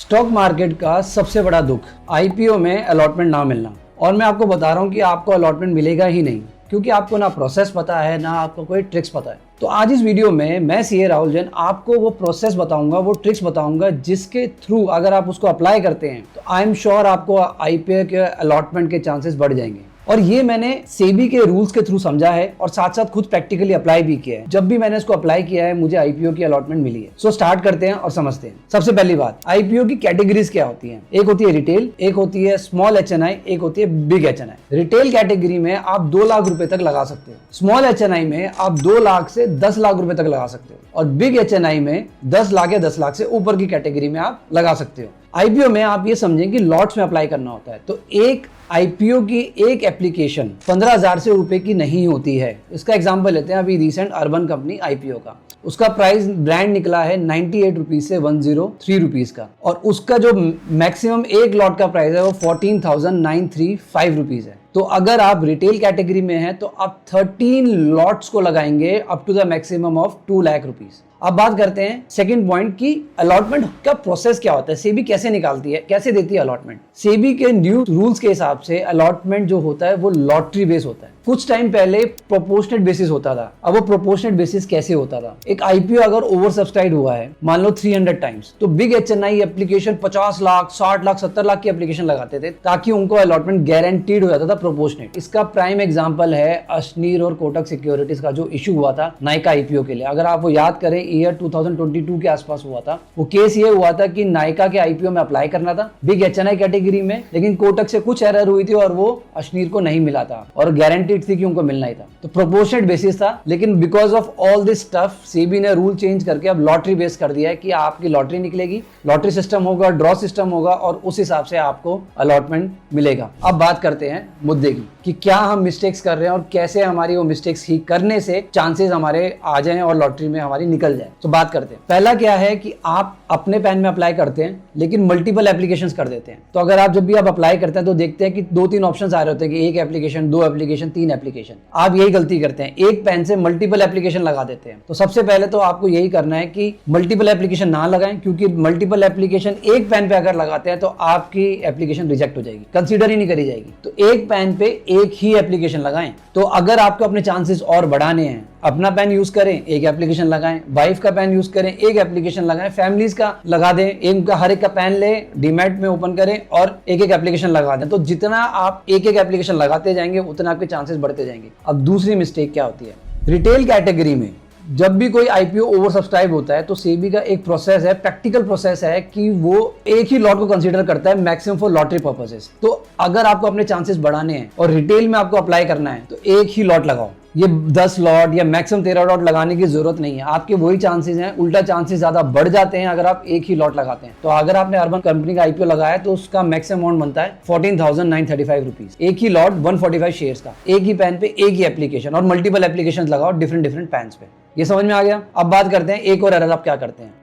Stock market का सबसे बड़ा दुख आईपीओ में अलॉटमेंट ना मिलना। और मैं आपको बता रहा हूं कि आपको अलॉटमेंट मिलेगा ही नहीं, क्योंकि आपको ना प्रोसेस पता है ना आपको कोई ट्रिक्स पता है। तो आज इस वीडियो में मैं सीए राहुल जैन आपको वो प्रोसेस बताऊंगा, वो ट्रिक्स बताऊंगा जिसके थ्रू अगर आप उसको अप्लाई करते हैं तो आई एम श्योर आपको आईपीओ के अलॉटमेंट के चांसेस बढ़ जाएंगे। और ये मैंने सेबी के रूल्स के थ्रू समझा है और साथ साथ खुद प्रैक्टिकली अप्लाई भी किया है। जब भी मैंने इसको अप्लाई किया है मुझे आईपीओ की अलॉटमेंट मिली है। सो स्टार्ट करते हैं और समझते हैं। सबसे पहली बात, आईपीओ की कैटेगरीज क्या होती हैं। एक होती है रिटेल, एक होती है स्मॉल एचएनआई, एक होती है बिग एचएनआई। रिटेल कैटेगरी में आप 2 लाख रुपए तक लगा सकते हो। स्मॉल एचएनआई में आप 2 लाख से 10 लाख रुपए तक लगा सकते हो। और बिग एचएनआई में 10 लाख या 10 लाख से ऊपर की कैटेगरी में आप लगा सकते हो। आईपीओ में आप ये समझें कि लॉट्स में अप्लाई करना होता है। तो एक आईपीओ की एक एप्लीकेशन 15,000 से रुपए की नहीं होती है। इसका एग्जांपल लेते हैं, अभी रिसेंट अर्बन कंपनी आईपीओ का, उसका प्राइस ब्रांड निकला है 98 रुपीज से 103 रुपीज का, और उसका जो मैक्सिमम एक लॉट का प्राइस है वो 14,935 रुपीज है। तो अगर आप रिटेल कैटेगरी में हैं तो आप 13 लॉट्स को लगाएंगे up to the maximum of 2 lakh rupees. अब बात करते हैं सेकंड पॉइंट की अलॉटमेंट का प्रोसेस क्या होता है, सेबी कैसे निकालती है, कैसे देती है अलॉटमेंट। सेबी के न्यू रूल्स के हिसाब से अलॉटमेंट जो होता है वो लॉटरी बेस होता है। कुछ टाइम पहले प्रोपोर्शनेट बेसिस होता था। अब वो प्रोपोर्शनेट बेसिस कैसे होता था, एक आईपीओ अगर ओवर सब्सक्राइब हुआ है मान लो 300 टाइम्स, तो big HNI application 50 lakh 60 lakh 70 lakh की एप्लीकेशन लगाते थे ताकि उनको अलॉटमेंट गारंटीड हो जाता था प्रोपोर्शनेट। इसका प्राइम एग्जांपल है अशनीर और कोटक सिक्योरिटीज का जो इशू हुआ था नायका आईपीओ के लिए। अगर आप वो याद करें, ईयर 2022 के आसपास हुआ था। वो केस ये हुआ था कि नायका के आईपीओ में अप्लाई करना था बिग एचएनआई कैटेगरी में, लेकिन कोटक से कुछ एरर हुई थी और वो अशनीर को नहीं मिला था और गारंटीड थी कि उनको मिलना ही था। तो प्रोपोर्शनेट बेसिस था, लेकिन because of all this stuff SEBI ने रूल चेंज करके अब लॉटरी बेस कर दिया है कि आपकी लॉटरी निकलेगी, लॉटरी सिस्टम होगा, ड्रॉ सिस्टम होगा और उस हिसाब से आपको अलॉटमेंट मिलेगा। अब बात करते हैं मुद्दे की कि क्या हम मिस्टेक्स कर रहे हैं और कैसे हमारी वो मिस्टेक्स ठीक करने से चांसेस हमारे आ जाएं और लॉटरी में हमारी निकल जाए। तो बात करते हैं, पहला क्या है कि आप अपने पैन में अप्लाई करते हैं लेकिन मल्टीपल एप्लीकेशंस कर देते हैं। तो अगर आप जब भी आप अप्लाई करते हैं तो देखते हैं कि 2-3 ऑप्शंस आ रहे होते हैं कि एक एप्लीकेशन, 2 एप्लीकेशन, 3 एप्लीकेशन। आप यही गलती करते हैं, एक पेन से मल्टीपल एप्लीकेशन लगा देते हैं। तो सबसे पहले तो आपको यही करना है कि मल्टीपल एप्लीकेशन ना लगाएं, क्योंकि मल्टीपल एप्लीकेशन एक पेन पे अगर लगाते हैं तो आपकी एप्लीकेशन रिजेक्ट हो जाएगी, कंसीडर ही नहीं करी जाएगी। तो एक पेन पे एक ही एप्लीकेशन लगाएं। तो अगर आपको अपने चांसेस और बढ़ाने हैं, अपना पेन यूज करें, एक एप्लीकेशन लगाएं, वाइफ का पेन यूज करें, एक एप्लीकेशन लगाएं, फैमिलीज का लगा दें, एक का हर एक का पेन ले, डीमैट में ओपन करें और एक एक एप्लीकेशन लगा दें। तो जितना आप एक एक एप्लीकेशन लगाते जाएंगे उतना आपके चांसेस बढ़ते जाएंगे। अब दूसरी मिस्टेक क्या होती है, रिटेल कैटेगरी में जब भी कोई आईपीओ ओवर सब्सक्राइब होता है तो सेबी का एक प्रोसेस है, प्रैक्टिकल प्रोसेस है कि वो एक ही लॉट को कंसीडर करता है मैक्सिमम फॉर लॉटरी पर्पसेस। तो अगर आपको अपने चांसेस बढ़ाने हैं और रिटेल में आपको अप्लाई करना है तो एक ही लॉट लगाओ। ये 10 लॉट या मैक्सिमम 13 लॉट लगाने की जरूरत नहीं है। आपके वही चांसेस हैं, उल्टा चांसेस ज्यादा बढ़ जाते हैं अगर आप एक ही लॉट लगाते हैं। तो अगर आपने अर्बन कंपनी का आईपीओ लगाया तो उसका मैक्सिमम अमाउंट बनता है 14,935 रुपीज। एक ही लॉट 145 शेयर्स का, एक ही पेन पे एक ही एप्लीकेशन, और मल्टीपल एप्लीकेशन लगाओ डिफरेंट पैन पे। ये समझ में आ गया। अब बात करते हैं एक और एरर आप क्या करते हैं।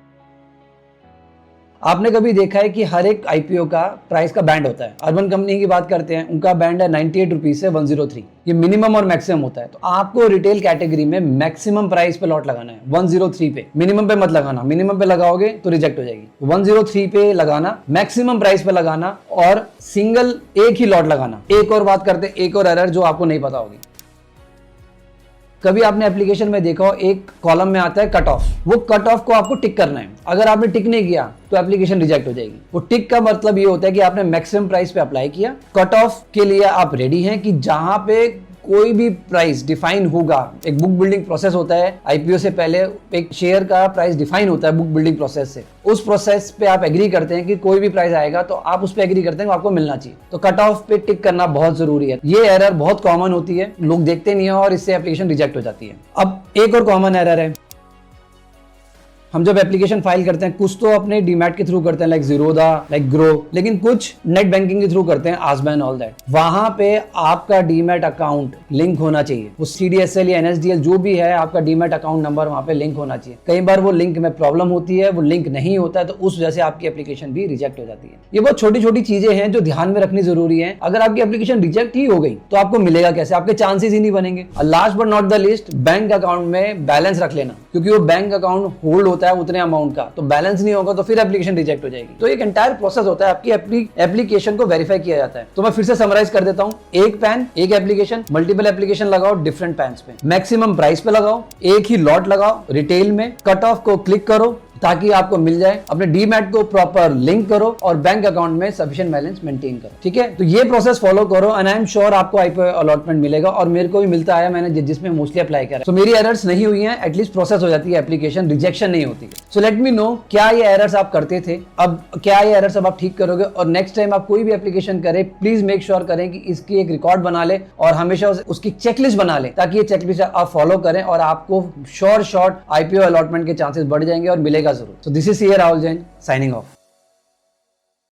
आपने कभी देखा है कि हर एक आईपीओ का प्राइस का बैंड होता है। अर्बन कंपनी की बात करते हैं, उनका बैंड है 98 रुपीज से 103। ये मिनिमम और मैक्सिमम होता है। तो आपको रिटेल कैटेगरी में मैक्सिमम प्राइस पे लॉट लगाना है 103 पे, मिनिमम पे मत लगाना। मिनिमम पे लगाओगे तो रिजेक्ट हो जाएगी। 103 पे लगाना, मैक्सिमम प्राइस पे लगाना और सिंगल एक ही लॉट लगाना। एक और बात करते हैं, एक और एरर जो आपको नहीं पता होगी। कभी आपने एप्लीकेशन में देखा हो एक कॉलम में आता है कट ऑफ, वो कट ऑफ को आपको टिक करना है। अगर आपने टिक नहीं किया तो एप्लीकेशन रिजेक्ट हो जाएगी। वो टिक का मतलब ये होता है कि आपने मैक्सिमम प्राइस पे अप्लाई किया, कट ऑफ के लिए आप रेडी हैं कि जहां पे कोई भी प्राइस डिफाइन होगा। एक बुक बिल्डिंग प्रोसेस होता है आईपीओ से पहले, एक शेयर का प्राइस डिफाइन होता है बुक बिल्डिंग प्रोसेस से। उस प्रोसेस पे आप एग्री करते हैं कि कोई भी प्राइस आएगा तो आप उस पे एग्री करते हैं कि आपको मिलना चाहिए। तो कट ऑफ पे टिक करना बहुत जरूरी है। ये एरर बहुत कॉमन होती है, लोग देखते नहीं है और इससे एप्लीकेशन रिजेक्ट हो जाती है। अब एक और कॉमन एरर है, हम जब एप्लीकेशन फाइल करते हैं कुछ तो अपने डीमैट के थ्रू करते हैं, लाइक जीरोधा, लाइक ग्रो, लेकिन कुछ नेट बैंकिंग के थ्रू करते हैं, आसबैन, ऑल दैट। वहां पे आपका डीमैट अकाउंट लिंक होना चाहिए। वो सीडीएसएल या एनएसडीएल जो भी है, आपका डीमैट अकाउंट नंबर वहां पे लिंक होना चाहिए। कई बार वो लिंक में प्रॉब्लम होती है, वो लिंक नहीं होता है, तो उस वजह से आपकी एप्लीकेशन भी रिजेक्ट हो जाती है। ये बहुत छोटी छोटी चीजें हैं जो ध्यान में रखनी जरूरी है। अगर आपकी एप्लीकेशन रिजेक्ट ही हो गई तो आपको मिलेगा कैसे, आपके चांसेस ही नहीं बनेंगे। Last but not the list, bank account में बैलेंस रख लेना। क्योंकि वो बैंक अकाउंट होल्ड होता है उतने अमाउंट का, तो बैलेंस नहीं होगा तो फिर एप्लीकेशन रिजेक्ट हो जाएगी। तो एक एंटायर प्रोसेस होता है, आपकी एप्लीकेशन को वेरीफाई किया जाता है। तो मैं फिर से समराइज कर देता हूँ, एक पैन एक एप्लीकेशन, मल्टीपल एप्लीकेशन लगाओ डिफरेंट पैन्स पे, मैक्सिमम प्राइस पे लगाओ, एक ही लॉट लगाओ, रिटेल में कट ऑफ को क्लिक करो ताकि आपको मिल जाए, अपने डीमैट को प्रॉपर लिंक करो और बैंक अकाउंट में सफिशिएंट बैलेंस मेंटेन करो। ठीक है, तो ये प्रोसेस फॉलो करो एंड आई एम श्योर आपको आईपीओ अलॉटमेंट मिलेगा। और मेरे को भी मिलता है, मैंने जिसमें मोस्टली अप्लाई करा, तो मेरी एरर्स नहीं हुई हैं, एटलीस्ट प्रोसेस हो जाती है, एप्लीकेशन रिजेक्शन नहीं होती है। सो लेट मी नो क्या ये एरर्स आप करते थे, अब क्या ये एरर्स अब आप ठीक करोगे, और नेक्स्ट टाइम आप कोई भी एप्लीकेशन करें प्लीज मेक श्योर करें कि इसकी एक रिकॉर्ड बना ले और हमेशा उसकी चेकलिस्ट बना ले, ताकि ये चेकलिस्ट आप फॉलो करें और आपको शॉर्ट आईपीओ अलॉटमेंट के चांसेस बढ़ जाएंगे और मिलेगा जरूर। So this is Rahul Jain signing off.